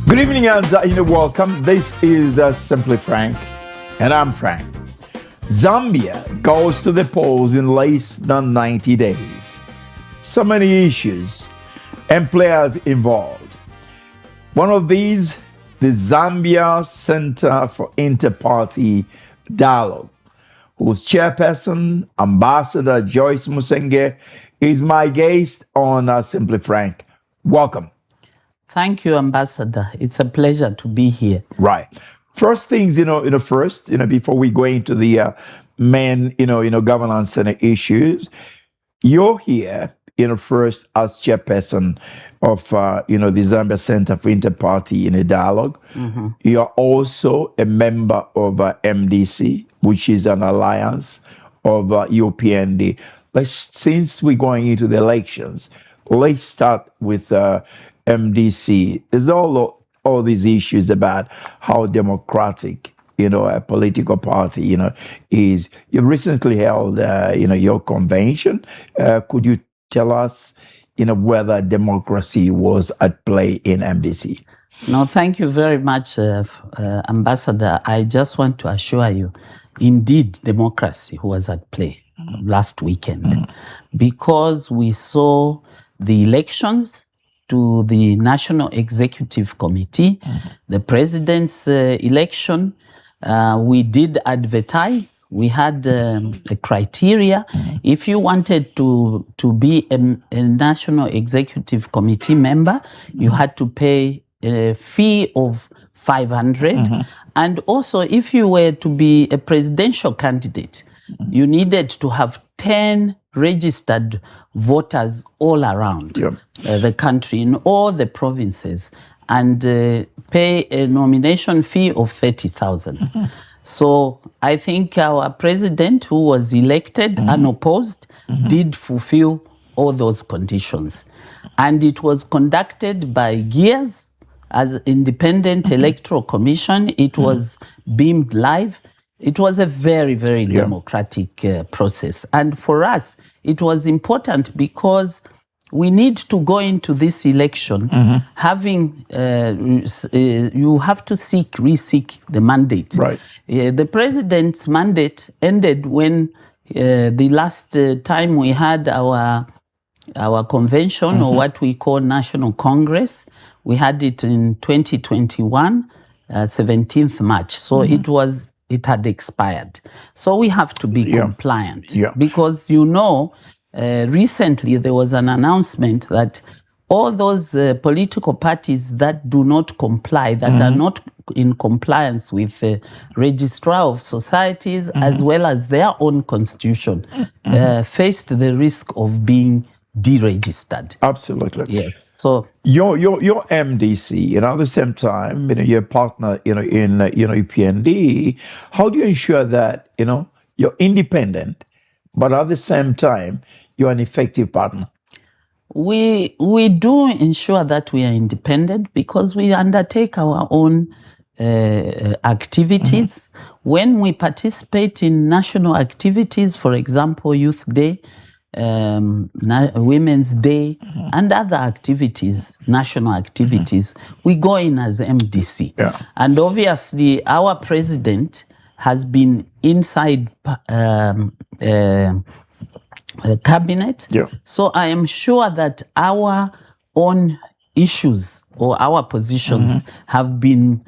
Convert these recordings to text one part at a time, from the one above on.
Good evening and welcome. This is Simply Frank, and I'm Frank. Zambia goes to the polls in less than 90 days. So many issues and players involved. One of these, the Zambia Center for Interparty Dialogue, whose chairperson, Ambassador Joyce Musenge, is my guest on Simply Frank. Welcome. Thank you, Ambassador. It's a pleasure to be here. Right. First things, before we go into the main, governance and issues, you're here, first as chairperson of, the Zambia Center for Interparty Dialogue. Mm-hmm. You're also a member of MDC, which is an alliance of UPND. Since we're going into the elections, let's start with MDC. There's all these issues about how democratic, a political party, is. You recently held, your convention. Could you tell us, whether democracy was at play in MDC? No, thank you very much, Ambassador. I just want to assure you, indeed, democracy was at play last weekend because we saw the elections to the National Executive Committee, the president's election. We did advertise. We had a criteria. If you wanted to be a National Executive Committee member, you had to pay a fee of 500. And also, if you were to be a presidential candidate, you needed to have 10 registered voters all around the country, in all the provinces, and pay a nomination fee of 30,000. So I think our president, who was elected unopposed, did fulfill all those conditions. And it was conducted by GEARS as Independent Electoral Commission. It was beamed live. It was a very, very democratic process. And for us, it was important because we need to go into this election having, you have to re-seek the mandate. Right. The president's mandate ended when the last time we had our convention, or what we call National Congress. We had it in 2021, 17th March. So it had expired. So we have to be compliant because, recently there was an announcement that all those political parties that do not comply, that are not in compliance with the Registrar of Societies as well as their own constitution, faced the risk of being deregistered. Absolutely. Yes. So your MDC, at the same time, your partner, in UPND. How do you ensure that you're independent, but at the same time you're an effective partner? We do ensure that we are independent because we undertake our own activities. When we participate in national activities, for example, Youth Day, Women's Day, and other activities, national activities, we go in as MDC. And obviously, our president has been inside the cabinet. So I am sure that our own issues or our positions have been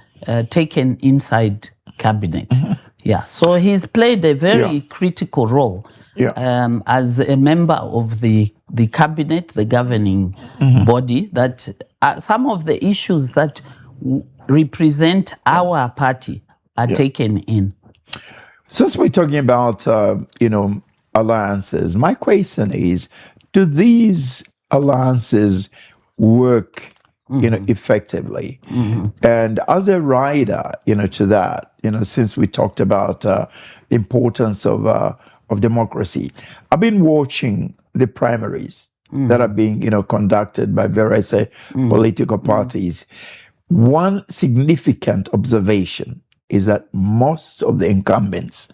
taken inside cabinet. So he's played a very critical role. As a member of the cabinet, the governing body, that some of the issues that represent our party are taken in. Since we're talking about, alliances, my question is, do these alliances work, effectively? And as a rider, to that, since we talked about the importance of democracy, I've been watching the primaries that are being, conducted by various political parties. One significant observation is that most of the incumbents,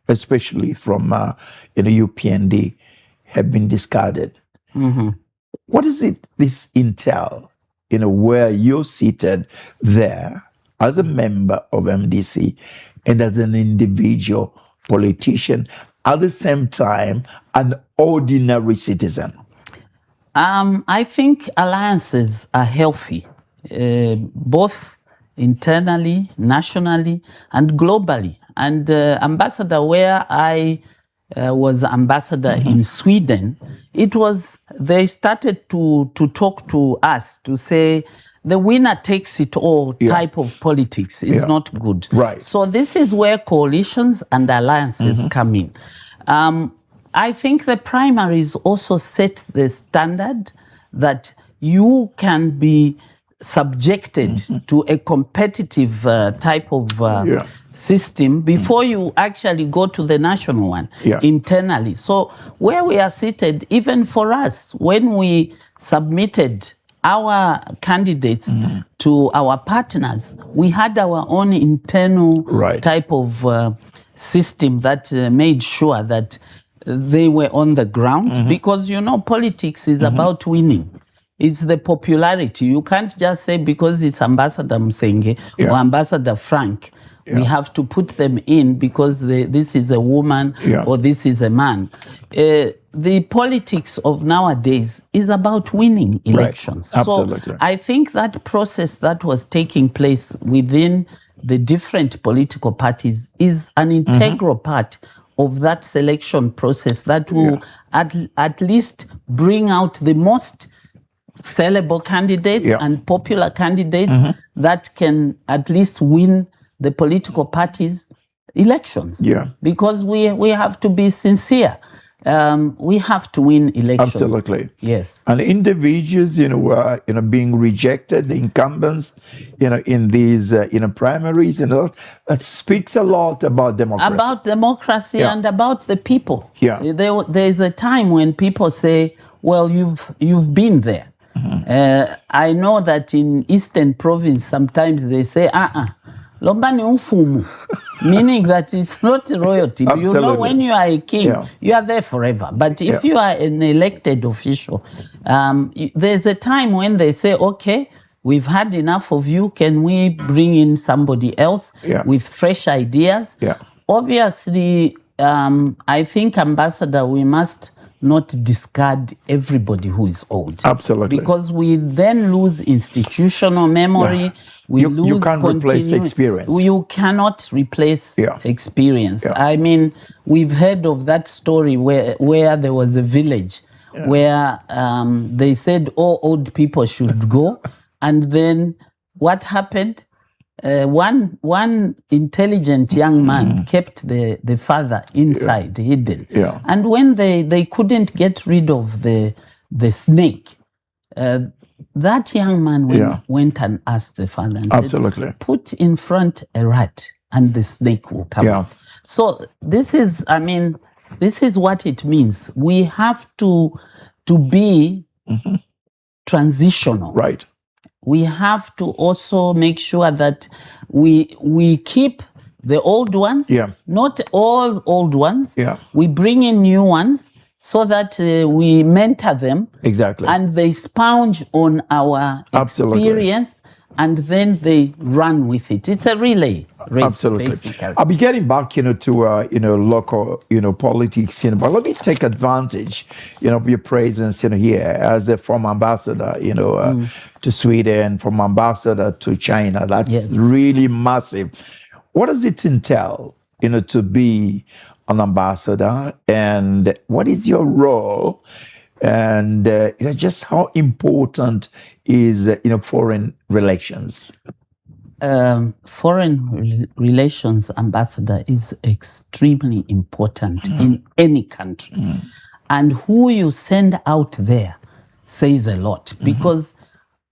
especially from UPND, have been discarded. What does this entail where you're seated there as a member of MDC and as an individual politician, at the same time, an ordinary citizen? I think alliances are healthy, both internally, nationally, and globally. And Ambassador, where I was ambassador in Sweden, they started to talk to us to say the winner takes it all type of politics is not good. Right. So this is where coalitions and alliances come in. I think the primaries also set the standard that you can be subjected to a competitive type of system before you actually go to the national one internally. So where we are seated, even for us, when we submitted our candidates to our partners, we had our own internal type of system that made sure that they were on the ground, because politics is about winning. It's the popularity. You can't just say because it's Ambassador Musenge or Ambassador Frank, we have to put them in because this is a woman or this is a man. The politics of nowadays is about winning elections. Right. Absolutely. So I think that process that was taking place within the different political parties is an integral part of that selection process that will at least bring out the most sellable candidates and popular candidates that can at least win the political parties' elections. Because we have to be sincere. We have to win elections. Absolutely. Yes. And individuals, who are, being rejected, the incumbents, in these, primaries, that speaks a lot about democracy. About democracy and about the people. There is a time when people say, well, you've been there. I know that in Eastern Province, sometimes they say, Lomba ni ufumu. Meaning that it's not royalty. Absolutely. When you are a king, you are there forever. But if you are an elected official, there's a time when they say, okay, we've had enough of you. Can we bring in somebody else with fresh ideas? Obviously, I think, Ambassador, we must not discard everybody who is old. Absolutely. Because we then lose institutional memory. You can't replace experience. You cannot replace experience. I mean, we've heard of that story where there was a village where they said all old people should go. And then what happened? One intelligent young man kept the father inside, hidden. And when they couldn't get rid of the snake, that young man went and asked the father and said, put in front a rat and the snake will come out. So this is what it means. We have to be transitional. Right. We have to also make sure that we keep the old ones, not all old ones. We bring in new ones so that we mentor them. Exactly. And they sponge on our experience and then they run with it. It's a relay race, basically. I'll be getting back, to local, politics, but let me take advantage, of your presence, here as a former ambassador, to Sweden, from ambassador to China. That's really massive. What does it entail, to be an ambassador, and what is your role? And just how important is foreign relations? Foreign relations ambassador is extremely important in any country. And who you send out there says a lot, because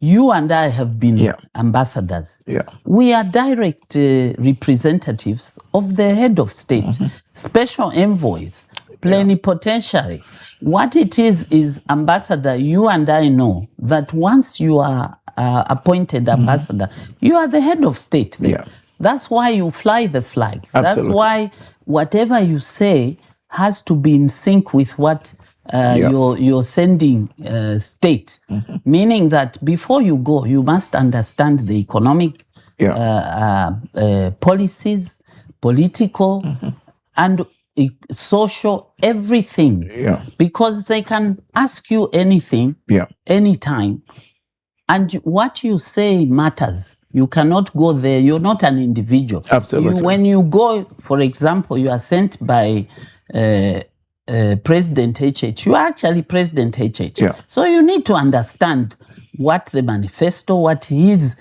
you and I have been ambassadors. We are direct representatives of the head of state, special envoys, plenipotentiary. What it is, ambassador, you and I know that once you are appointed ambassador, you are the head of state there. That's why you fly the flag. That's why whatever you say has to be in sync with what you're sending state, meaning that before you go, you must understand the economic policies, political, and social, everything. Because they can ask you anything, anytime. And what you say matters. You cannot go there. You're not an individual. Absolutely. When you go, for example, you are sent by President HH. You are actually President HH. So you need to understand what the manifesto, what his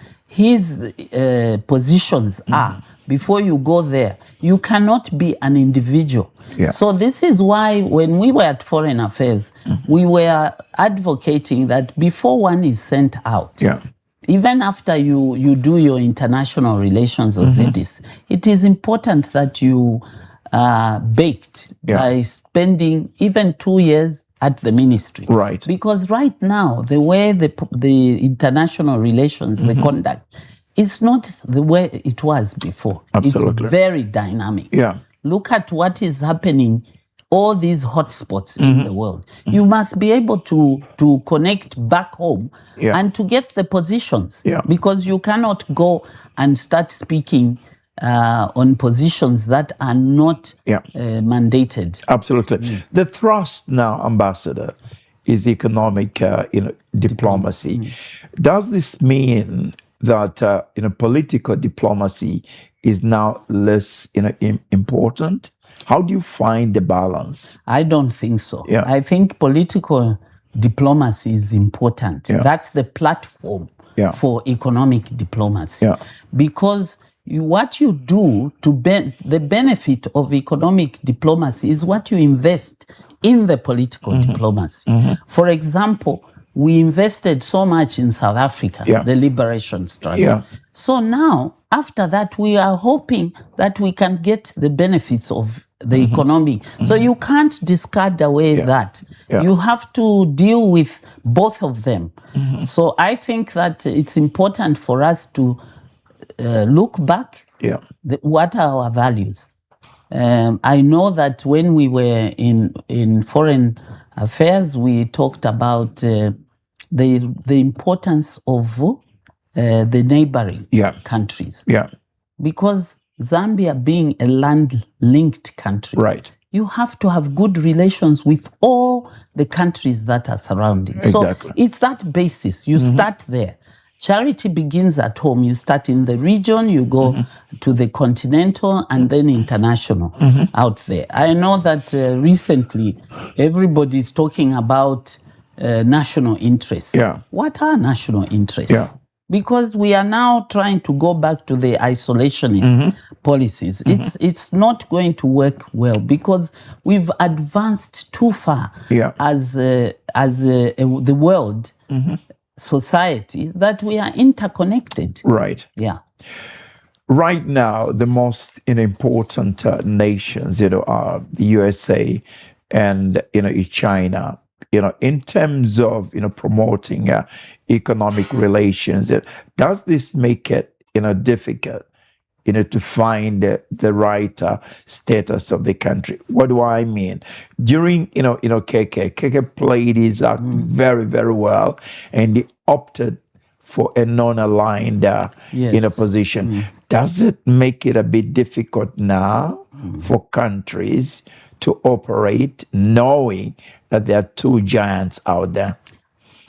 positions are before you go there. You cannot be an individual. So this is why when we were at Foreign Affairs, we were advocating that before one is sent out, even after you do your international relations or ZCID, it is important that you are baked by spending even 2 years at the ministry. Right. Because right now, the way the international relations, the conduct, is not the way it was before. Absolutely. It's very dynamic. Look at what is happening, all these hotspots in the world. You must be able to connect back home and to get the positions. Because you cannot go and start speaking on positions that are not mandated. Absolutely. The thrust now, Ambassador, is economic diplomacy. Does this mean that political diplomacy is now less important? How do you find the balance? I don't think so. I think political diplomacy is important. That's the platform for economic diplomacy. Because what you do to the benefit of economic diplomacy is what you invest in the political diplomacy. For example, we invested so much in South Africa, the liberation struggle. So now, after that, we are hoping that we can get the benefits of the economy. So you can't discard away that. You have to deal with both of them. So I think that it's important for us to look back. What are our values? I know that when we were in Foreign Affairs, we talked about the importance of the neighboring countries. Because Zambia being a land-linked country, you have to have good relations with all the countries that are surrounding. So it's that basis. You start there. Charity begins at home. You start in the region, you go to the continental, and then international out there. I know that recently everybody's talking about national interests. What are national interests? Because we are now trying to go back to the isolationist policies. It's not going to work well because we've advanced too far as the world society that we are interconnected. Right now, the most important nations, are the USA and China. In terms of promoting economic relations, does this make it difficult to find the right status of the country? What do I mean? During KK played his act very, very well, and he opted for a non-aligned position. Does it make it a bit difficult now for countries to operate knowing that there are two giants out there?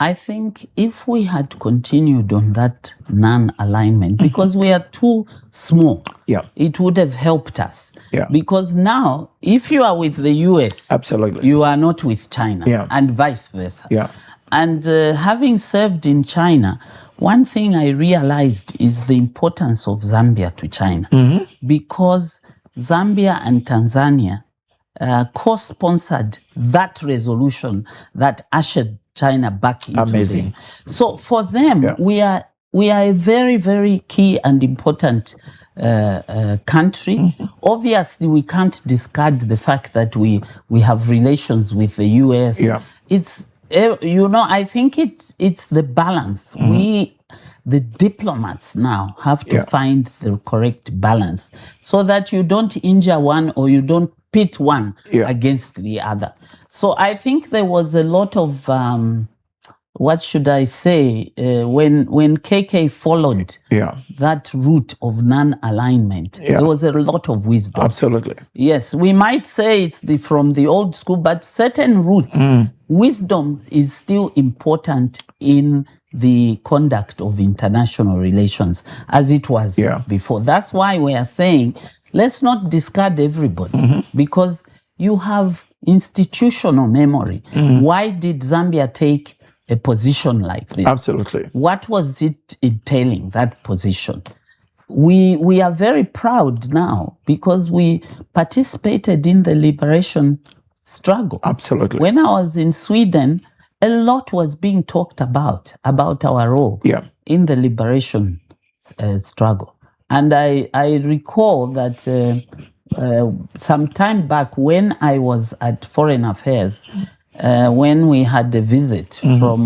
I think if we had continued on that non-alignment, because we are too small, it would have helped us. Because now, if you are with the US, you are not with China, and vice versa. And having served in China, one thing I realized is the importance of Zambia to China. Because Zambia and Tanzania co-sponsored that resolution that ushered China back into Amazing. them. So for them, we are a very, very key and important country. Obviously, we can't discard the fact that we have relations with the US. It's I think it's the balance. The diplomats now have to find the correct balance so that you don't injure one or you don't pit one Yeah. against the other. So I think there was a lot of what should I say, when KK followed Yeah. that route of non-alignment, Yeah. there was a lot of wisdom. Absolutely. Yes, we might say it's from the old school, but certain roots, wisdom is still important in the conduct of international relations as it was Yeah. before. That's why we are saying, let's not discard everybody, because you have institutional memory. Why did Zambia take a position like this? Absolutely. What was it entailing, that position? We are very proud now because we participated in the liberation struggle. Absolutely. When I was in Sweden, a lot was being talked about our role Yeah. in the liberation struggle. And I recall that some time back when I was at Foreign Affairs, when we had a visit from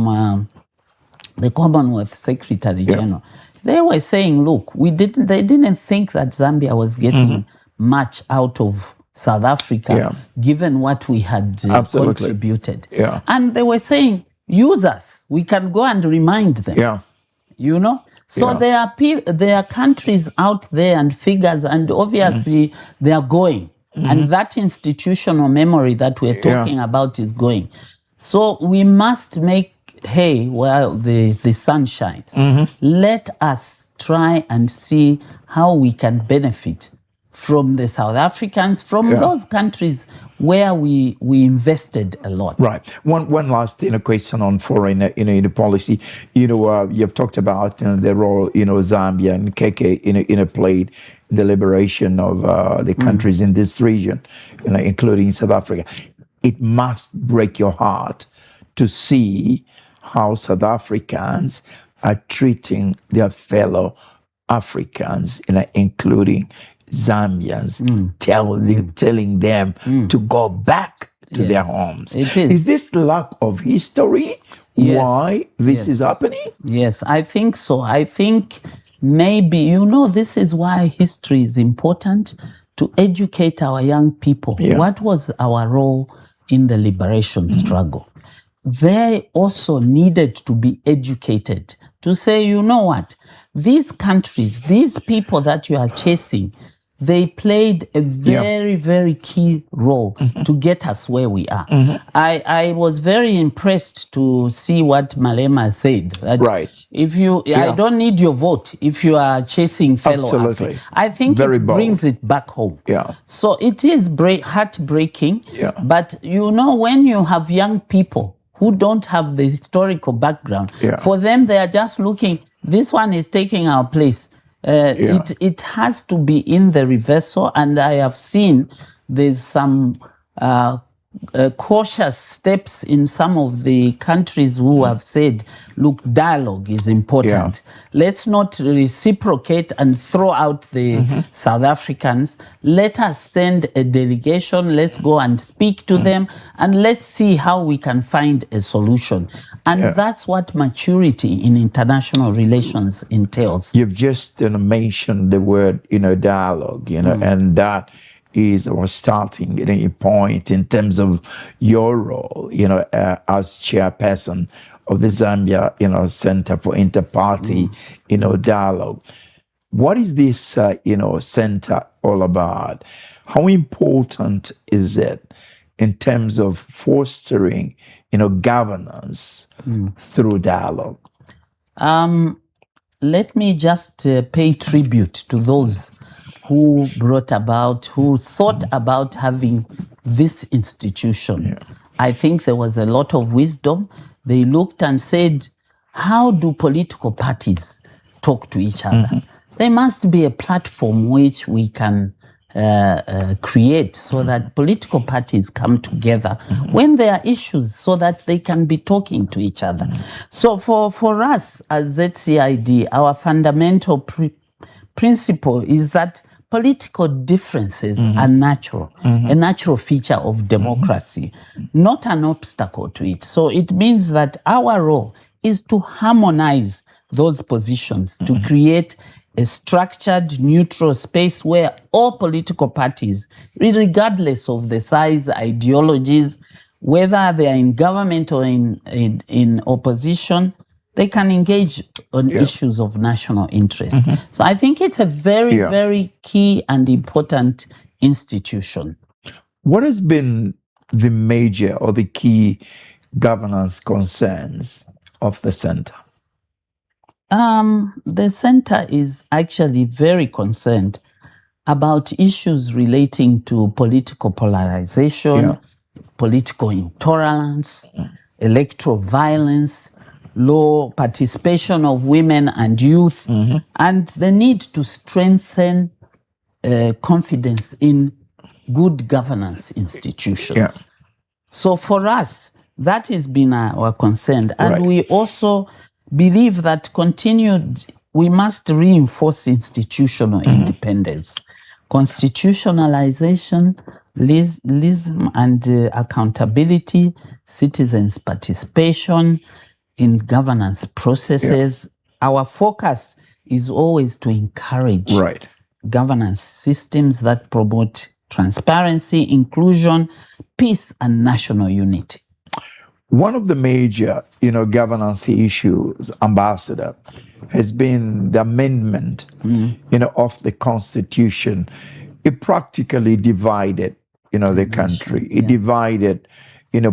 the Commonwealth Secretary General, they were saying, look, they didn't think that Zambia was getting much out of South Africa, given what we had contributed. Yeah. And they were saying, use us. We can go and remind them. Yeah. You know? So there are countries out there and figures, and obviously they are going. And that institutional memory that we're talking about is going. So we must make hay while the sun shines. Let us try and see how we can benefit from the South Africans, from those countries where we invested a lot. Right. One last question on foreign policy. You've talked about the role Zambia and KK played in the liberation of the countries in this region, including South Africa. It must break your heart to see how South Africans are treating their fellow Africans, including Zambians, telling them to go back to their homes. It is. Is this lack of history why this is happening? Yes, I think so. I think maybe, this is why history is important, to educate our young people. What was our role in the liberation struggle? They also needed to be educated to say, you know what, these countries, these people that you are chasing, they played a very, very key role to get us where we are. I was very impressed to see what Malema said. That if I don't need your vote if you are chasing fellow Africans. I think it brings it back home. So it is heartbreaking. But when you have young people who don't have the historical background, for them they are just looking, this one is taking our place. It has to be in the reversal, and I have seen there's some cautious steps in some of the countries who have said, look, dialogue is important. Let's not reciprocate and throw out the South Africans. Let us send a delegation. Let's go and speak to them, and let's see how we can find a solution. And that's what maturity in international relations entails. You've just mentioned the word, dialogue, and that is our starting point in terms of your role, as chairperson of the Zambia, Center for Interparty, dialogue. What is this, center all about? How important is it in terms of fostering, governance through dialogue? Let me just pay tribute to those who thought about having this institution. I think there was a lot of wisdom. They looked and said, how do political parties talk to each other? There must be a platform which we can create so that political parties come together when there are issues so that they can be talking to each other. So for us as ZCID, our fundamental principle is that political differences are natural, a natural feature of democracy, not an obstacle to it. So it means that our role is to harmonize those positions, to create a structured, neutral space where all political parties, regardless of the size, ideologies, whether they are in government or in opposition, they can engage on issues of national interest. So I think it's a very, very key and important institution. What has been the major or the key governance concerns of the center? The center is actually very concerned about issues relating to political polarization, political intolerance, electoral violence, low participation of women and youth, and the need to strengthen confidence in good governance institutions. So for us, that has been our concern. And we also believe that we must reinforce institutional independence, constitutionalization, and accountability, citizens' participation in governance processes. Our focus is always to encourage governance systems that promote transparency, inclusion, peace, and national unity. One of the major, governance issues, Ambassador, has been the amendment, of the Constitution. It practically divided, the country. It divided,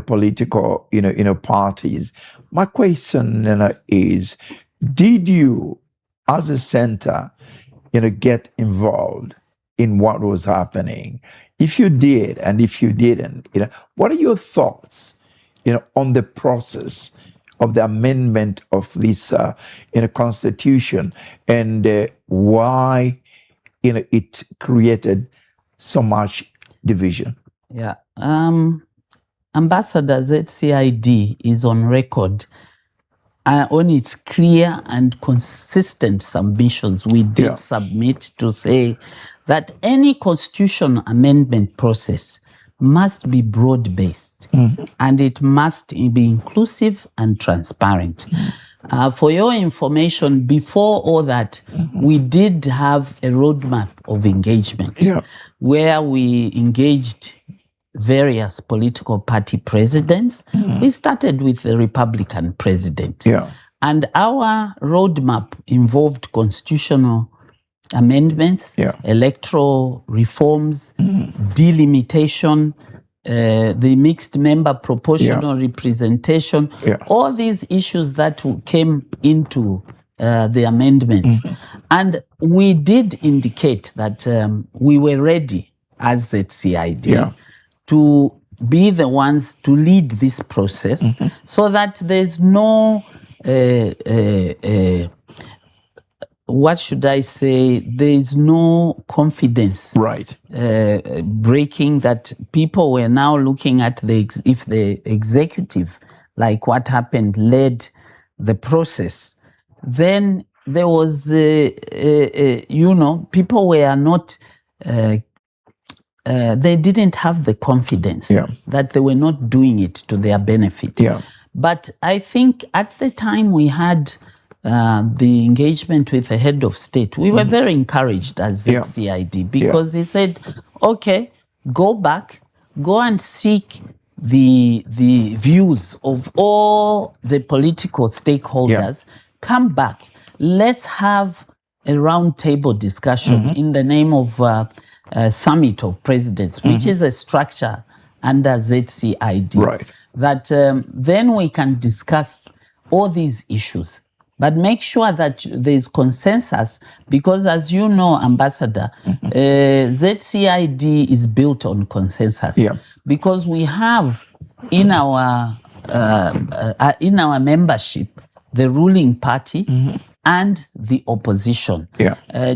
political, parties. My question, is, did you, as a center, get involved in what was happening? If you did, and if you didn't, what are your thoughts, on the process of the amendment of this, Constitution, and why, it created so much division? Yeah. Ambassador, ZCID is on record on its clear and consistent submissions. We did submit to say that any constitution amendment process must be broad-based and it must be inclusive and transparent. For your information, before all that, we did have a roadmap of engagement where we engaged various political party presidents. We started with the Republican president. And our roadmap involved constitutional amendments, electoral reforms, delimitation, the mixed member proportional representation, all these issues that came into the amendments. And we did indicate that we were ready as ZCID to be the ones to lead this process so that there's no what should I say? There is no confidence breaking, that people were now looking at if the executive, like what happened, led the process, then there was, people were not, they didn't have the confidence that they were not doing it to their benefit. But I think at the time we had the engagement with the head of state, we were very encouraged as ZCID because he said, okay, go and seek the views of all the political stakeholders, come back, let's have a round table discussion in the name of Summit of Presidents, which is a structure under ZCID, that then we can discuss all these issues. But make sure that there's consensus, because as you know, Ambassador, ZCID is built on consensus. Because we have in our membership the ruling party and the opposition.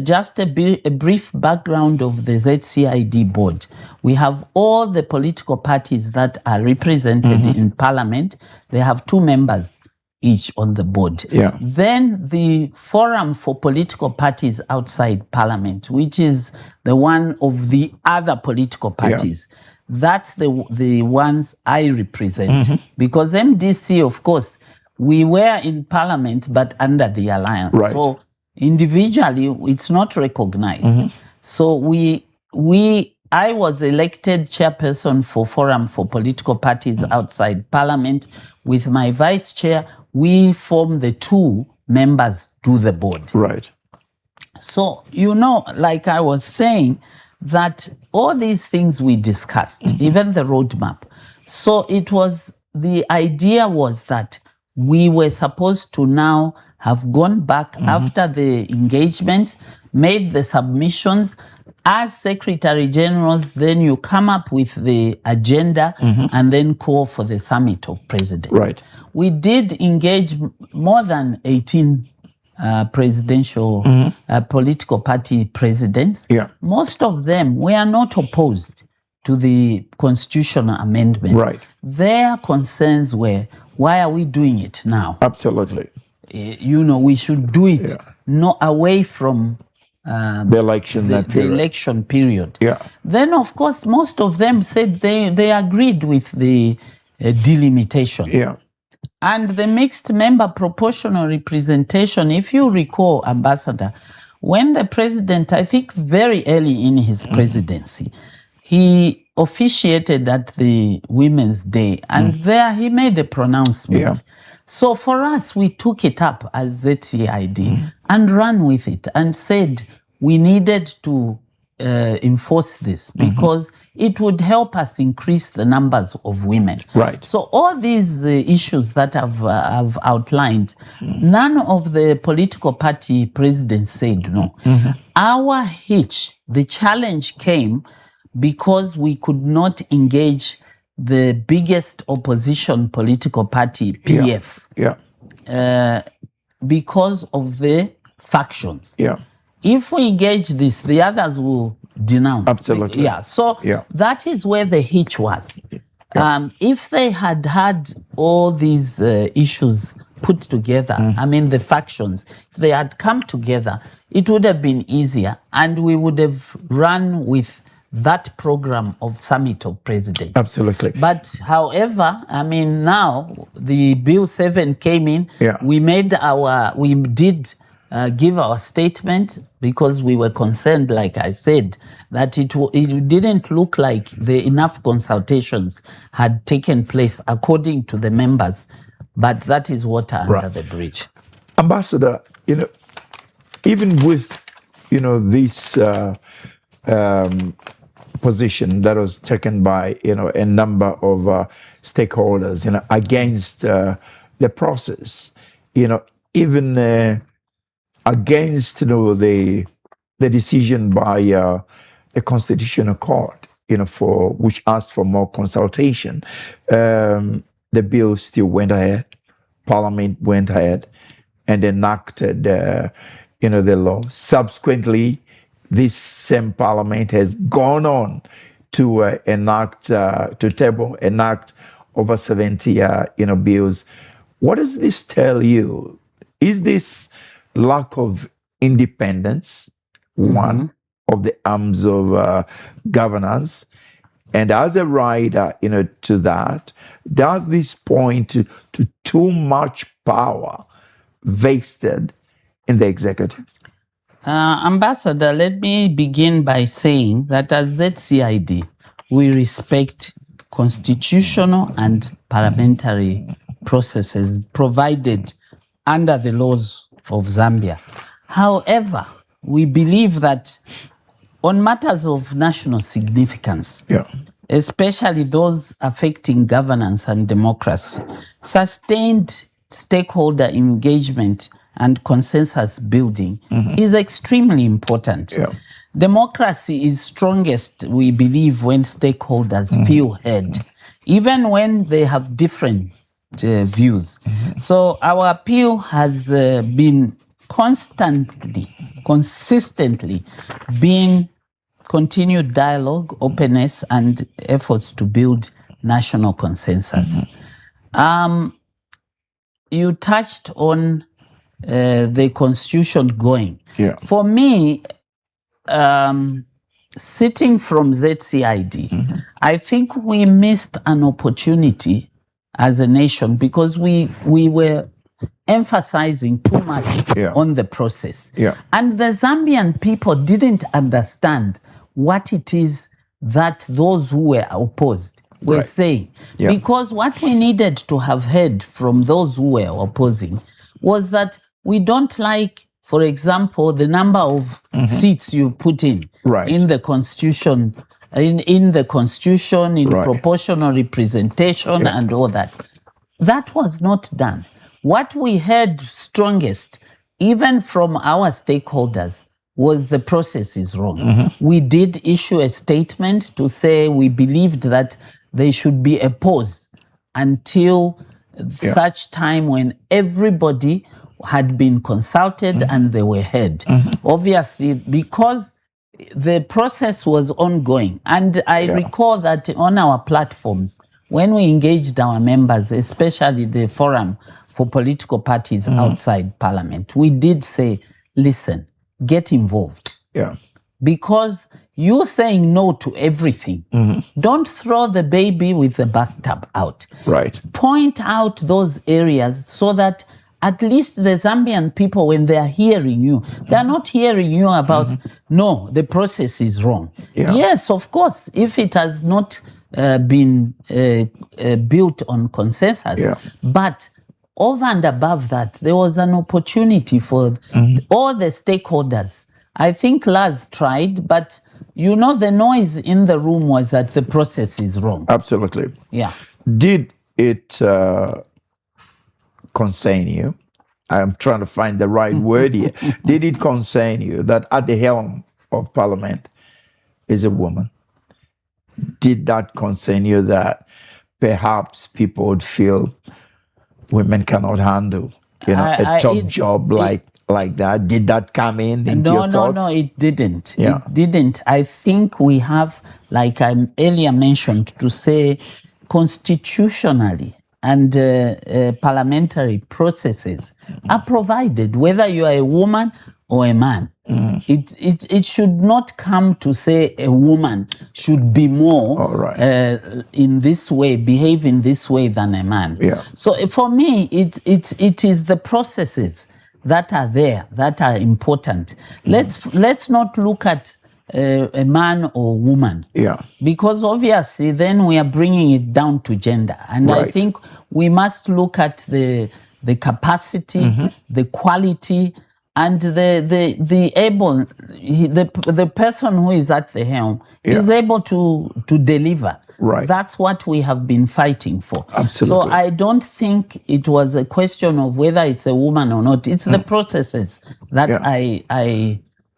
Just a brief background of the ZCID board. We have all the political parties that are represented in Parliament. They have 2 members each on the board. Then the Forum for Political Parties Outside Parliament, which is the one of the other political parties. That's the ones I represent. Because MDC, of course, we were in Parliament, but under the alliance. So individually, it's not recognized. So I was elected chairperson for Forum for Political Parties outside Parliament. With my vice chair, we form the 2 members to the board. Right. So, like I was saying, that all these things we discussed, even the roadmap. So the idea was that we were supposed to now have gone back after the engagement, made the submissions. As Secretary Generals, then you come up with the agenda and then call for the Summit of Presidents. Right. We did engage more than 18 presidential political party presidents. Yeah. Most of them were not opposed to the constitutional amendment. Right. Their concerns were, why are we doing it now? Absolutely. We should do it not away from the election the election period. Yeah. Then, of course, most of them said they agreed with the delimitation. Yeah. And the mixed member proportional representation, if you recall, Ambassador, when the president, I think very early in his presidency, he officiated at the Women's Day, and there he made a pronouncement. Yeah. So for us, we took it up as ZCID and ran with it and said we needed to enforce this because it would help us increase the numbers of women. Right. So all these issues that I've outlined, none of the political party presidents said no. Our hitch, the challenge came because we could not engage the biggest opposition political party, PF, because of the factions. Yeah. If we engage this, the others will denounce. Absolutely. That is where the hitch was. If they had had all these issues put together, I mean the factions, if they had come together, it would have been easier and we would have run with that program of Summit of Presidents. Absolutely. But however, I mean now the Bill 7 came in, we did give our statement because we were concerned, like I said, that it didn't look like enough consultations had taken place according to the members, but that is water under the bridge. Ambassador, even with, this position that was taken by, a number of stakeholders, against the process, even against the decision by the Constitutional Court, for which asked for more consultation, the bill still went ahead. Parliament went ahead and enacted, the law. Subsequently, this same Parliament has gone on to enact over 70, bills. What does this tell you? Is this lack of independence, one of the arms of governance? And as a rider, to that, does this point to too much power vested in the executive? Ambassador, let me begin by saying that as ZCID, we respect constitutional and parliamentary processes provided under the laws of Zambia. However, we believe that on matters of national significance, especially those affecting governance and democracy, sustained stakeholder engagement and consensus building is extremely important. Democracy is strongest, we believe, when stakeholders feel heard, even when they have different views. So our appeal has been consistently been continued dialogue, openness, and efforts to build national consensus. You touched on the constitution going. For me, sitting from ZCID, I think we missed an opportunity as a nation because we were emphasizing too much on the process. And the Zambian people didn't understand what it is that those who were opposed were saying. Because what we needed to have heard from those who were opposing was that we don't like, for example, the number of seats you put in the constitution, in the constitution, in proportional representation and all that. That was not done. What we heard strongest, even from our stakeholders, was the process is wrong. We did issue a statement to say we believed that they should be opposed until such time when everybody had been consulted and they were heard. Obviously, because the process was ongoing. And I recall that on our platforms, when we engaged our members, especially the Forum for Political Parties outside Parliament, we did say, listen, get involved. Because you saying no to everything, don't throw the baby with the bathtub out. Point out those areas so that at least the Zambian people, when they are hearing you, they're not hearing you about, no, the process is wrong. Yes, of course, if it has not been built on consensus, but over and above that, there was an opportunity for all the stakeholders. I think Laz tried, but you know, the noise in the room was that the process is wrong. Absolutely. Did it concern you? I'm trying to find the right word here. Did it concern you that at the helm of Parliament is a woman? Did that concern you that perhaps people would feel women cannot handle, a top job like that? Did that come into your thoughts? No, it didn't. It didn't. I think we have, like I earlier mentioned, to say constitutionally and parliamentary processes are provided, whether you are a woman or a man. It should not come to say a woman should be more in this way, behave in this way than a man. So for me, it is the processes that are there that are important. Let's not look at a man or woman, because obviously then we are bringing it down to gender, and I think we must look at the capacity, the quality, and the person who is at the helm is able to deliver. That's what we have been fighting for. So I don't think it was a question of whether it's a woman or not. It's the processes that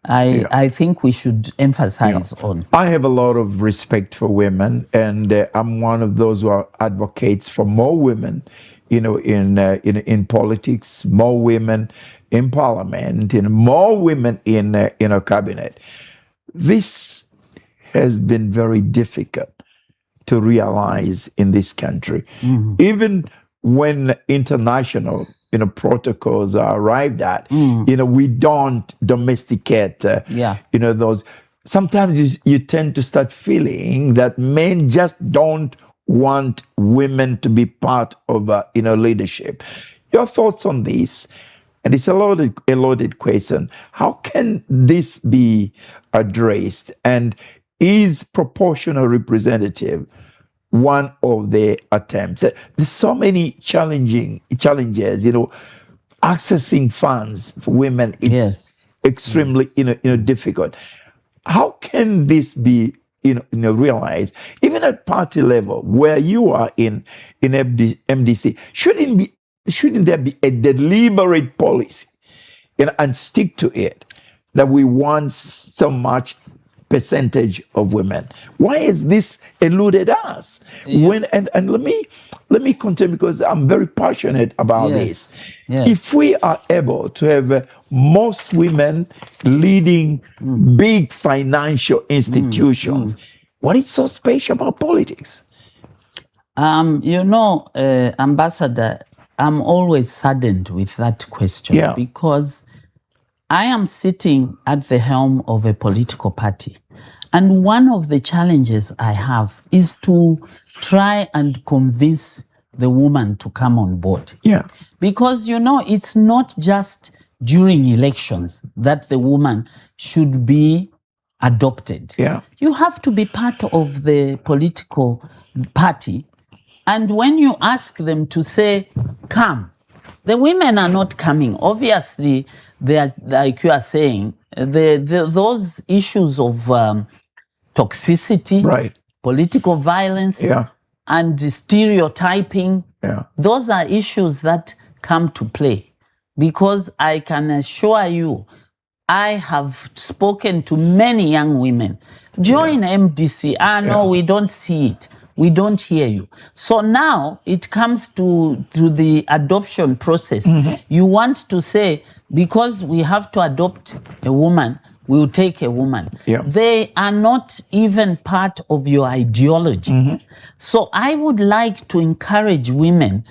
I think we should emphasize on. I have a lot of respect for women, and I'm one of those who are advocates for more women, in politics, more women in Parliament, and more women in a cabinet. This has been very difficult to realize in this country, even when international protocols are arrived at. We don't domesticate those. Sometimes you tend to start feeling that men just don't want women to be part of leadership. Your thoughts on this? And it's a loaded question. How can this be addressed? And is proportional representative one of the attempts? There's so many challenges, accessing funds for women, it's extremely difficult. How can this be realized, even at party level, where you are in MDC? Shouldn't there be a deliberate policy and stick to it, that we want so much percentage of women? Why has this eluded us? And let me continue, because I'm very passionate about this. If we are able to have most women leading big financial institutions, what is so special about politics? Ambassador, I'm always saddened with that question, because I am sitting at the helm of a political party. And one of the challenges I have is to try and convince the woman to come on board. Yeah. Because, it's not just during elections that the woman should be adopted. Yeah. You have to be part of the political party. And when you ask them to say, come, the women are not coming. Obviously, they are, like you are saying, those issues of toxicity, Right. political violence, Yeah. and stereotyping, Yeah. those are issues that come to play. Because I can assure you, I have spoken to many young women. Join MDC. No, we don't see it. We don't hear you. So now it comes to the adoption process. You want to say, because we have to adopt a woman, we'll take a woman. Yeah. They are not even part of your ideology. So I would like to encourage women,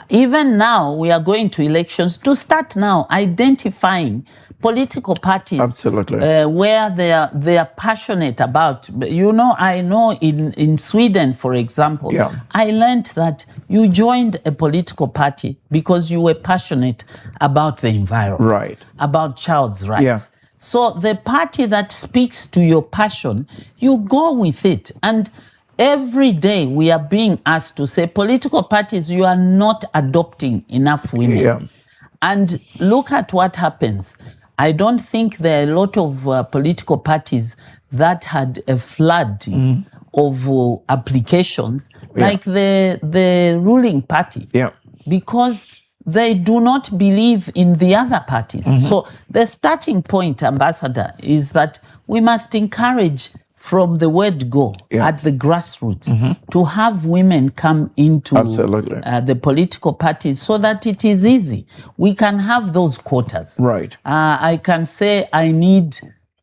even now we are going to elections, to start now identifying political parties. Absolutely. Where they are passionate about. I know in Sweden, for example, I learned that you joined a political party because you were passionate about the environment, Right. about child's rights. Yeah. So the party that speaks to your passion, you go with it. And every day we are being asked to say, political parties, you are not adopting enough women. Yeah. And look at what happens. I don't think there are a lot of political parties that had a flood of applications like the ruling party. Yeah. Because they do not believe in the other parties. So the starting point, Ambassador, is that we must encourage from the word go at the grassroots to have women come into the political parties so that it is easy. We can have those quotas. Right. I can say I need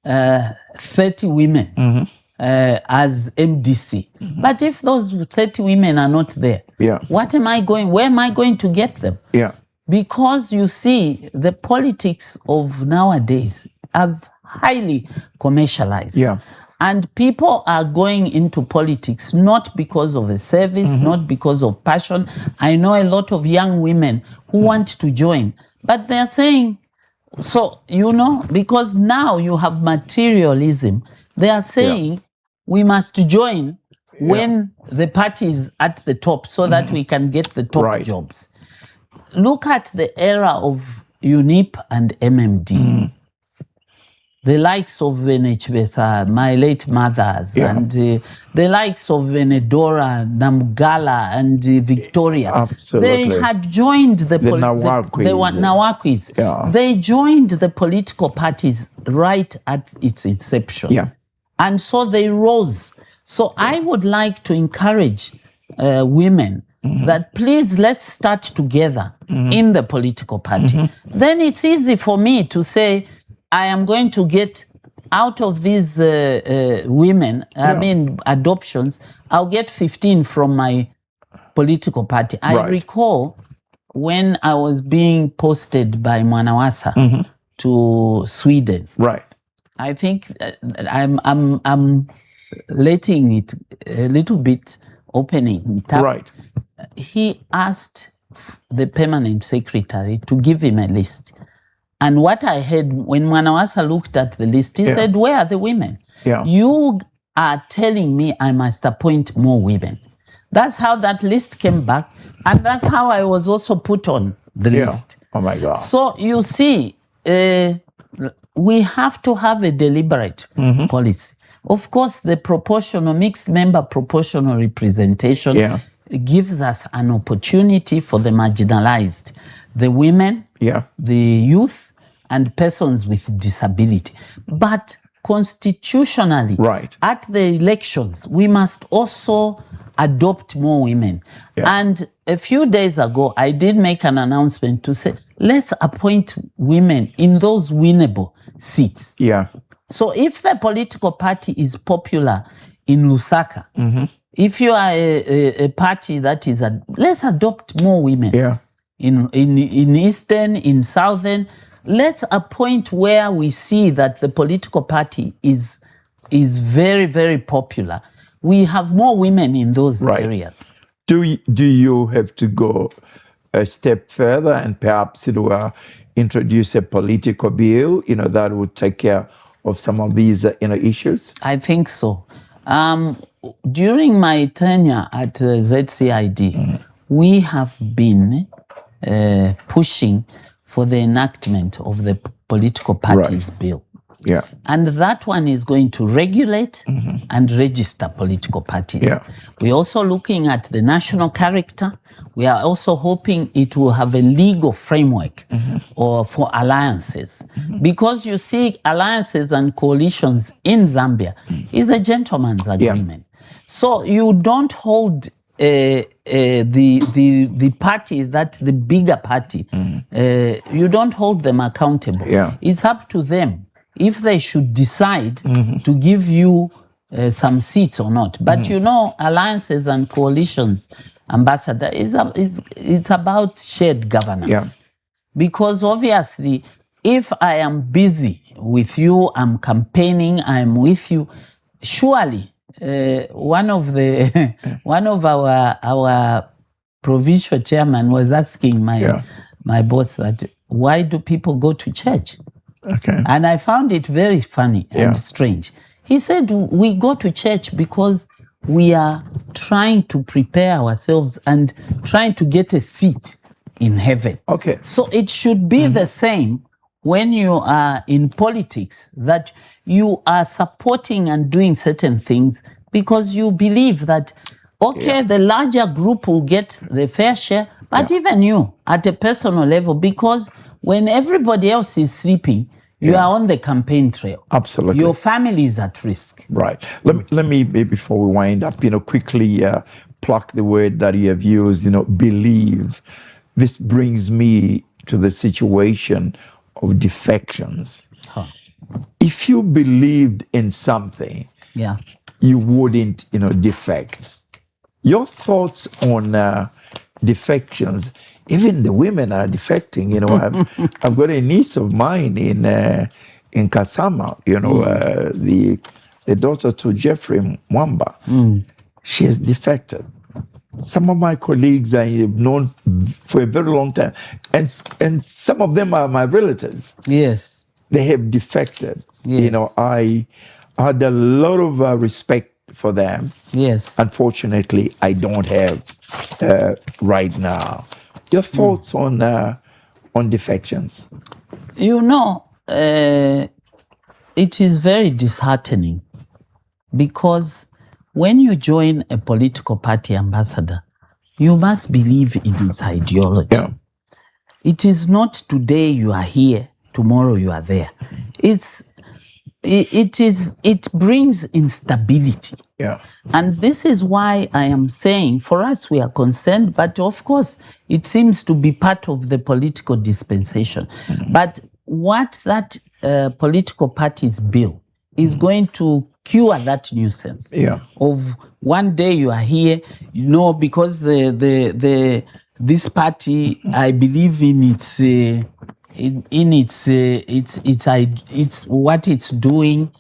30 women as MDC. But if those 30 women are not there, where am I going to get them? Yeah. Because you see, the politics of nowadays are highly commercialized. Yeah. And people are going into politics not because of a service, not because of passion. I know a lot of young women who want to join, but they're saying, because now you have materialism, they are saying we must join when the party is at the top so that we can get the top jobs. Look at the era of UNIP and MMD. The likes of Venechbesa, my late mothers, and the likes of Venedora, Namgala, and Victoria. Absolutely. They had joined the Nawakwis. They joined the political parties right at its inception. Yeah. And so they rose. So I would like to encourage women that please let's start together in the political party. Then it's easy for me to say, I am going to get out of these women, adoptions, I'll get 15 from my political party. I recall when I was being posted by Mwanawasa to Sweden. Right. I think I'm letting it a little bit opening it up. Right. He asked the permanent secretary to give him a list. And what I heard when Mwanawasa looked at the list, he said, where are the women? You are telling me I must appoint more women. That's how that list came back. And that's how I was also put on the list. Oh my God. So you see, we have to have a deliberate policy. Of course, the mixed member proportional representation gives us an opportunity for the marginalized, the women, the youth, and persons with disability. But constitutionally, at the elections, we must also adopt more women. And a few days ago, I did make an announcement to say, let's appoint women in those winnable seats. So if the political party is popular in Lusaka, if you are a party that is, let's adopt more women. In Eastern, in Southern, let's appoint where we see that the political party is very, very popular. We have more women in those areas. do you have to go a step further and perhaps introduce a political bill, that would take care of some of these, issues? I think so. During my tenure at ZCID, we have been pushing for the enactment of the political parties bill. Yeah. And that one is going to regulate and register political parties. Yeah. We're also looking at the national character. We are also hoping it will have a legal framework or for alliances. Because you see, alliances and coalitions in Zambia is a gentleman's agreement. So you don't hold the party, that the bigger party, you don't hold them accountable. Yeah. It's up to them if they should decide to give you some seats or not. But alliances and coalitions, Ambassador, it's about shared governance. Yeah. Because obviously, if I am busy with you, I'm campaigning, I'm with you, surely one of our provincial chairman was asking my boss that, why do people go to church? Okay. And I found it very funny and strange. He said, we go to church because we are trying to prepare ourselves and trying to get a seat in heaven. Okay. So it should be the same when you are in politics, that you are supporting and doing certain things because you believe that, the larger group will get the fair share, but even you at a personal level, because when everybody else is sleeping, you are on the campaign trail. Absolutely. Your family is at risk. Right. Let me before we wind up, quickly pluck the word that you have used, believe. This brings me to the situation of defections. Huh. If you believed in something, you wouldn't, defect. Your thoughts on defections? Even the women are defecting. I've got a niece of mine in Kasama. The daughter to Jeffrey Mwamba. She has defected. Some of my colleagues I have known for a very long time, and some of them are my relatives. Yes, they have defected. Yes. I had a lot of respect for them. Yes. Unfortunately, I don't have right now. Your thoughts on defections? It is very disheartening because when you join a political party, Ambassador, you must believe in its ideology. Yeah. It is not today you are here, tomorrow you are there. It brings instability. Yeah. And this is why I am saying, for us, we are concerned, but of course, it seems to be part of the political dispensation. But what that political parties bill is going to cure that nuisance of one day you are here, because this party, I believe in it's what it's doing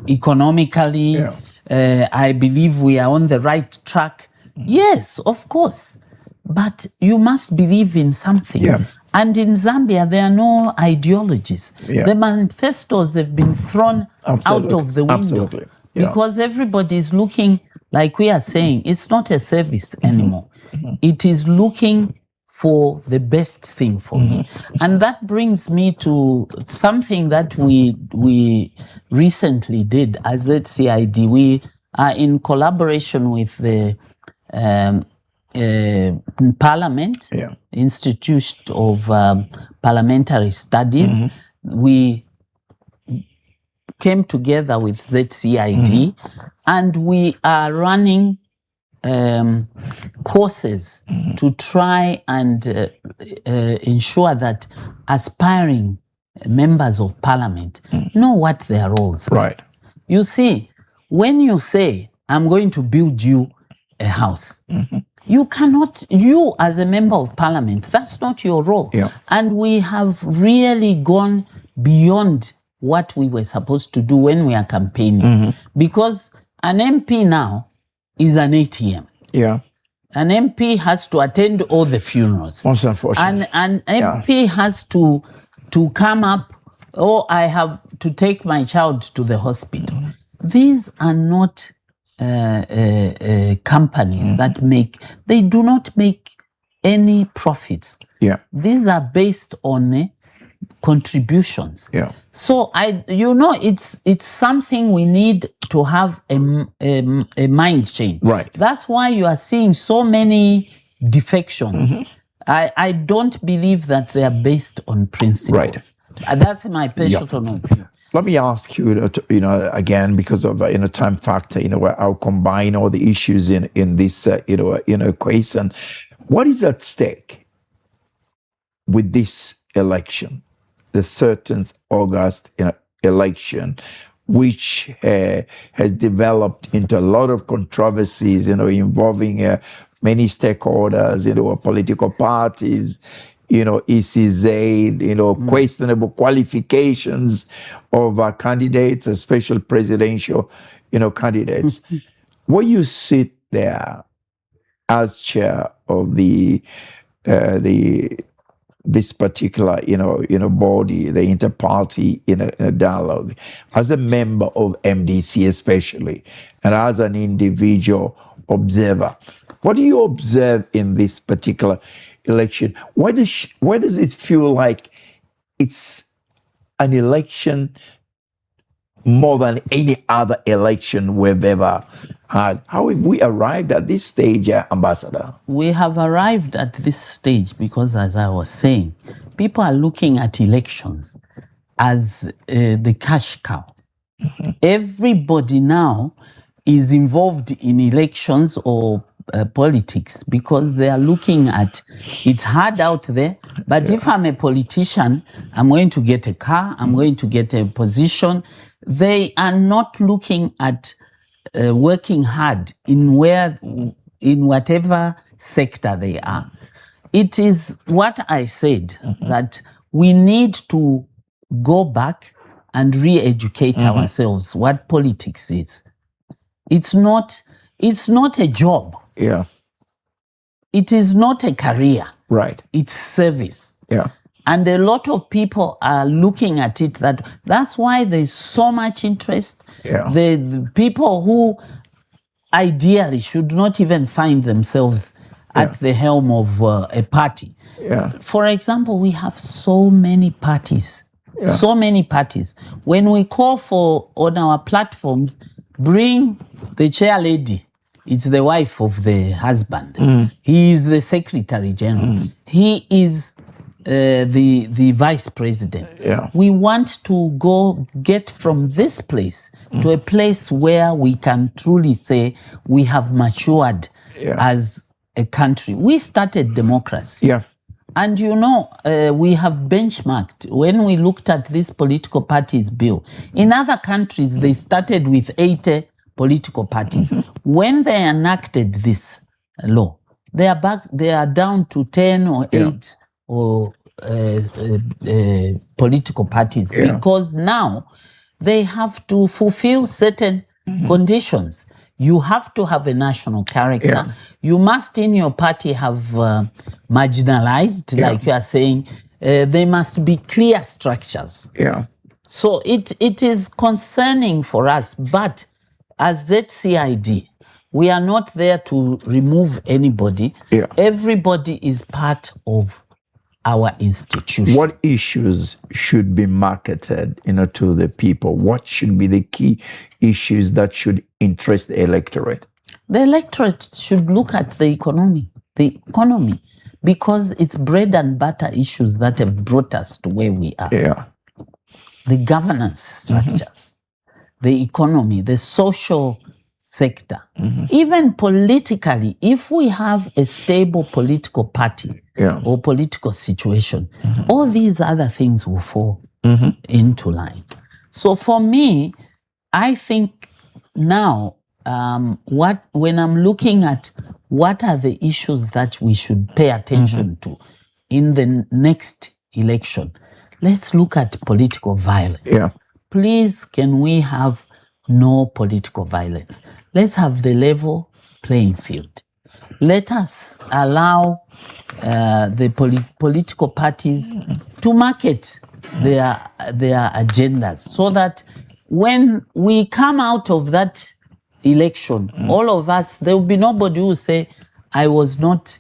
economically. I believe we are on the right track. Yes, of course, but you must believe in something. And in Zambia, there are no ideologies. The manifestos have been thrown out of the window because everybody is looking, like we are saying, it's not a service anymore. It is looking for the best thing for me. And that brings me to something that we recently did as ZCID. We are in collaboration with the Parliament, Institute of Parliamentary Studies. We came together with ZCID and we are running courses to try and ensure that aspiring members of parliament know what their roles are. Right. You see, when you say, I'm going to build you a house, you cannot, you as a member of parliament, that's not your role. And we have really gone beyond what we were supposed to do when we are campaigning. Because an MP now is an ATM. An MP has to attend all the funerals. Most unfortunately. And an MP has to come up, I have to take my child to the hospital. These are not companies that they do not make any profits. Yeah. These are based on contributions. Yeah. So it's something we need to have a mind change. Right. That's why you are seeing so many defections. I don't believe that they are based on principles. Right. That's my personal view. Let me ask you, again, because of time factor, I'll combine all the issues in this equation. What is at stake with this election, the 13th August election, which has developed into a lot of controversies, involving many stakeholders, political parties, ECZ, questionable qualifications of candidates, especially presidential, candidates. When you sit there as chair of this particular, body, the Interparty, dialogue, as a member of MDC especially, and as an individual observer, what do you observe in this particular election? Why does it feel like it's an election more than any other election we've ever had? How have we arrived at this stage, Ambassador? We have arrived at this stage because, as I was saying, people are looking at elections as the cash cow. Everybody now is involved in elections or politics because they are looking at it's hard out there, but if I'm a politician, I'm going to get a car, I'm going to get a position. They are not looking at working hard in whatever sector they are. It is what I said, that we need to go back and re-educate ourselves what politics is. It's not a job. Yeah. It is not a career. Right. It's service. Yeah. And a lot of people are looking at it that's why there's so much interest. Yeah. The people who ideally should not even find themselves at the helm of a party. Yeah. For example, we have so many parties. Yeah. So many parties. When we call for, on our platforms, bring the chair lady, it's the wife of the husband. He is the secretary general. He is the vice president. Yeah. We want to get from this place to a place where we can truly say we have matured as a country. We started democracy. Yeah. And we have benchmarked when we looked at this political parties bill. In other countries, they started with 80 political parties. When they enacted this law, they are down to 10 or 8 or political parties because now they have to fulfill certain conditions. You have to have a national character. Yeah. You must in your party have marginalized, like you are saying. There must be clear structures. Yeah. So it is concerning for us, but as ZCID, we are not there to remove anybody. Yeah. Everybody is part of our institution. What issues should be marketed, to the people? What should be the key issues that should interest the electorate? The electorate should look at the economy, because it's bread and butter issues that have brought us to where we are. Yeah. The governance structures, the economy, the social sector, even politically, if we have a stable political party or political situation, all these other things will fall into line. So for me, I think now, when I'm looking at what are the issues that we should pay attention to in the next election, let's look at political violence. Yeah. Please, can we have no political violence? Let's have the level playing field. let us allow the political parties to market their agendas, so that when we come out of that election, all of us, there will be nobody who will say, I was not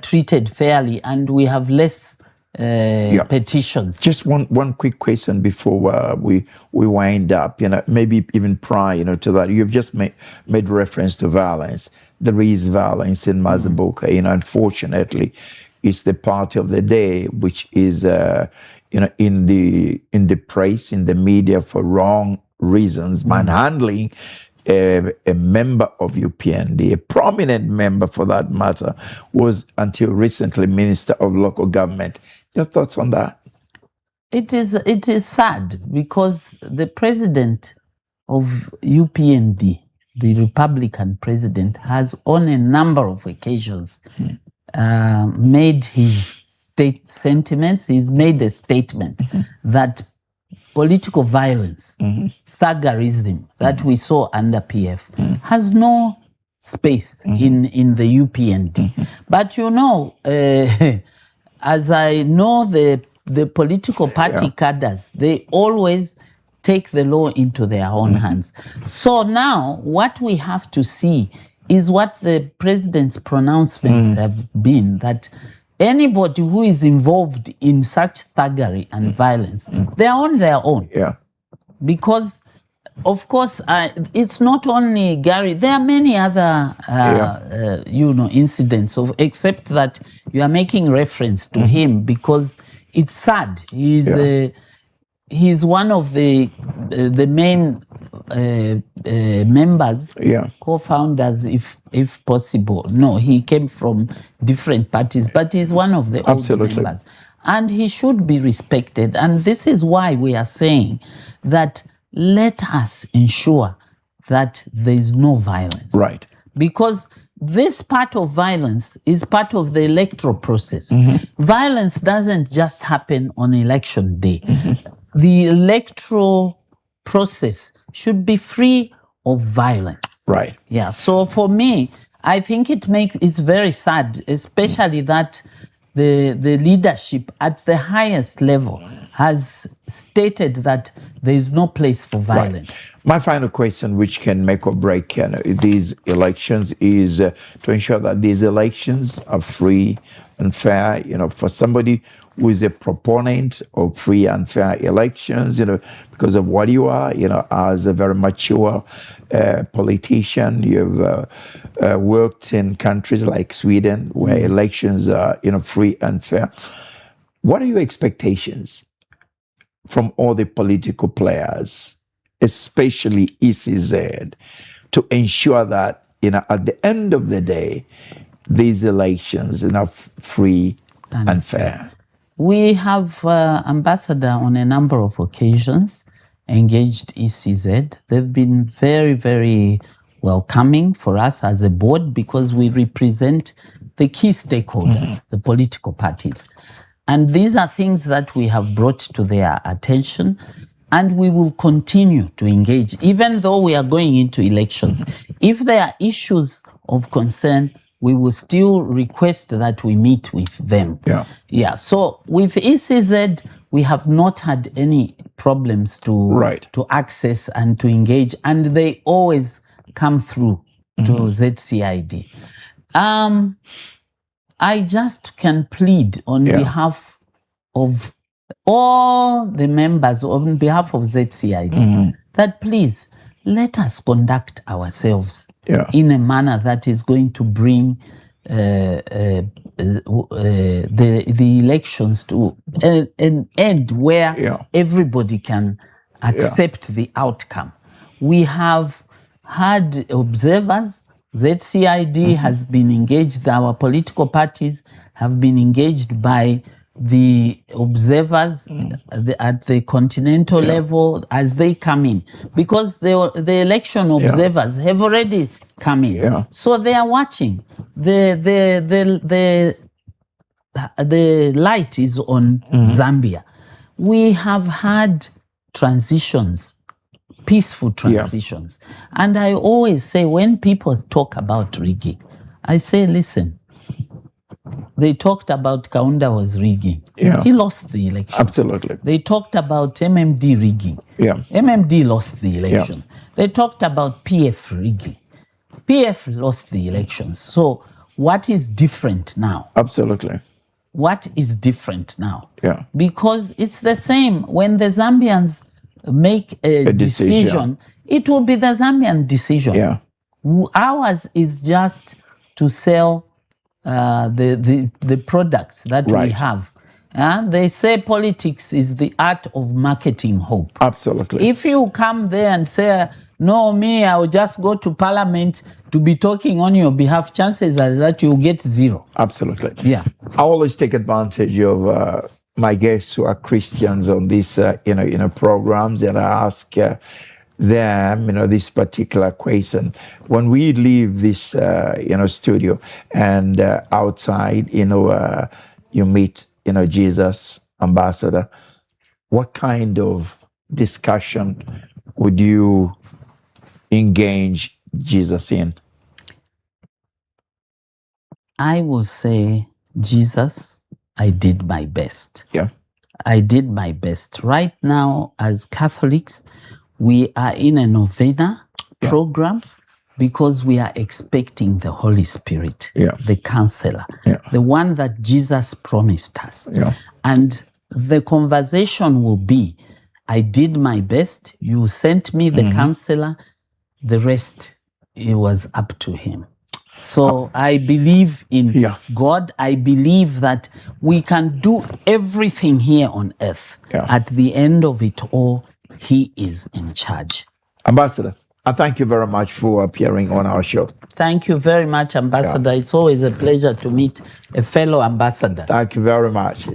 treated fairly, and we have less petitions. Just one quick question before we wind up. Maybe even prior, to that, you've just made reference to violence. There is violence in Mazabuka. Unfortunately, it's the part of the day which is in the press, in the media, for wrong reasons, manhandling a member of UPND, a prominent member for that matter, was until recently Minister of Local Government. Your thoughts on that? It is sad, because the president of UPND, the Republican president, has on a number of occasions made his sentiments. He's made a statement that political violence, thuggerism that we saw under PF has no space in the UPND. But as I know the political party cadres, they always take the law into their own hands. So now what we have to see is what the president's pronouncements have been, that anybody who is involved in such thuggery and violence, they're on their own. Yeah. Because, of course, it's not only Gary. There are many other, incidents, except that you are making reference to him because it's sad. He's one of the main members, co-founders, if possible. No, he came from different parties, but he's one of the old members. And he should be respected. And this is why we are saying that let us ensure that there is no violence. Right. Because this part of violence is part of the electoral process. Violence doesn't just happen on election day. The electoral process should be free of violence. Right. Yeah. So for me, I think it's very sad, especially that the leadership at the highest level has stated that there is no place for violence. Right. My final question, which can make or break these elections, is to ensure that these elections are free and fair. For somebody who is a proponent of free and fair elections, because of what you are, as a very mature politician, you've worked in countries like Sweden, where elections are, free and fair. What are your expectations from all the political players, especially ECZ, to ensure that, at the end of the day, these elections are free and fair? We have, Ambassador, on a number of occasions, engaged ECZ. They've been very, very welcoming for us as a board, because we represent the key stakeholders, the political parties. And these are things that we have brought to their attention, and we will continue to engage, even though we are going into elections. If there are issues of concern, we will still request that we meet with them. Yeah. So with ECZ, we have not had any problems to access and to engage, and they always come through to ZCID. I just can plead on behalf of all the members, on behalf of ZCID, that please let us conduct ourselves in a manner that is going to bring the elections to an end where everybody can accept the outcome. We have had observers. ZCID has been engaged, our political parties have been engaged by the observers at the continental level as they come in, because the election observers have already come in. So they are watching. The light is on Zambia. We have had transitions, peaceful transitions. And I always say, when people talk about rigging, I say, listen, they talked about Kaunda was rigging. Yeah. He lost the election. Absolutely. They talked about MMD rigging. Yeah. MMD lost the election. They talked about PF rigging. PF lost the elections. So what is different now? Absolutely. What is different now? Yeah. Because it's the same. When the Zambians make a decision, it will be the Zambian decision. Yeah. Ours is just to sell the products that we have. They say politics is the art of marketing hope. Absolutely. If you come there and say, no, me, I will just go to parliament to be talking on your behalf, chances are that you'll get zero. Absolutely. Yeah. I always take advantage of my guests who are Christians on these, programs that I ask them, this particular question. When we leave this, studio and outside, you meet, Jesus, ambassador, what kind of discussion would you engage Jesus in? I will say, Jesus, I did my best. Yeah. I did my best. Right now, as Catholics, we are in a novena program because we are expecting the Holy Spirit, the counselor, the one that Jesus promised us. Yeah. And the conversation will be, I did my best, you sent me the counselor, the rest, it was up to him. So I believe in God. I believe that we can do everything here on earth. At the end of it all, he is in charge. Ambassador, I thank you very much for appearing on our show. Thank you very much, Ambassador. It's always a pleasure to meet a fellow ambassador. Thank you very much.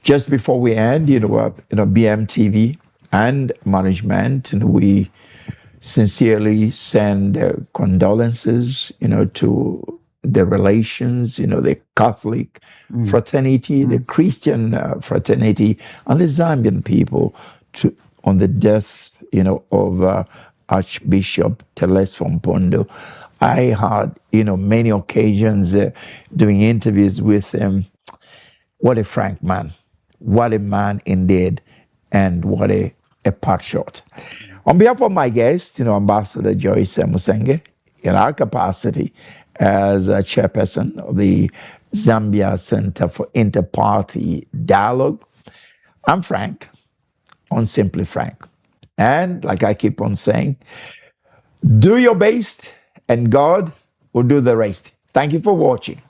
Just before we end, BMTV and management, and we sincerely send condolences, to the relations, the Catholic fraternity, the Christian fraternity, and the Zambian people on the death, of Archbishop Teles from Pondo. I had, many occasions doing interviews with him. What a frank man. What a man indeed. And what a patriot. On behalf of my guest, Ambassador Joyce Musenge, in our capacity as a chairperson of the Zambia Center for Interparty Dialogue, I'm Frank, on Simply Frank. And like I keep on saying, do your best and God will do the rest. Thank you for watching.